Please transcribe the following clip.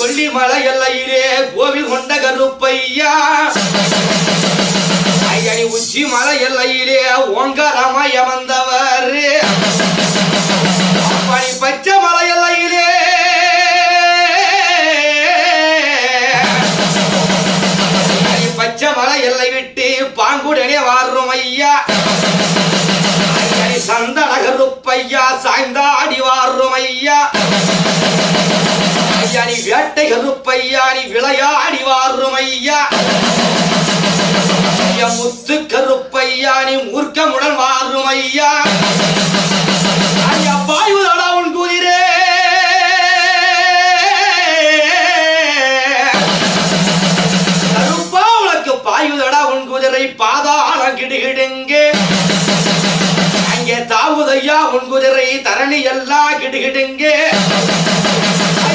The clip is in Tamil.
கொல்லி மலை எல்லையிலே கோவில் கொண்ட கருப்பையா ஐயனி உச்சி மலை எல்லையிலே ஓங்காரமாய் அமர்ந்தவர் பனி பச்சை மலை எல்லையிலே பச்சை மலை எல்லை விட்டு பாங்குடனே வாரும் ஐயா ஐயனி சந்தன கருப்பையா சாய்ந்தாடி வாரும் ஐயா ஐயானி வேட்டை கருப்பையா நீ விளையாடி வாரும் ஐயா முத்து கருப்பையா நீ மூர்க்கமுடன் வாரும் ஐயா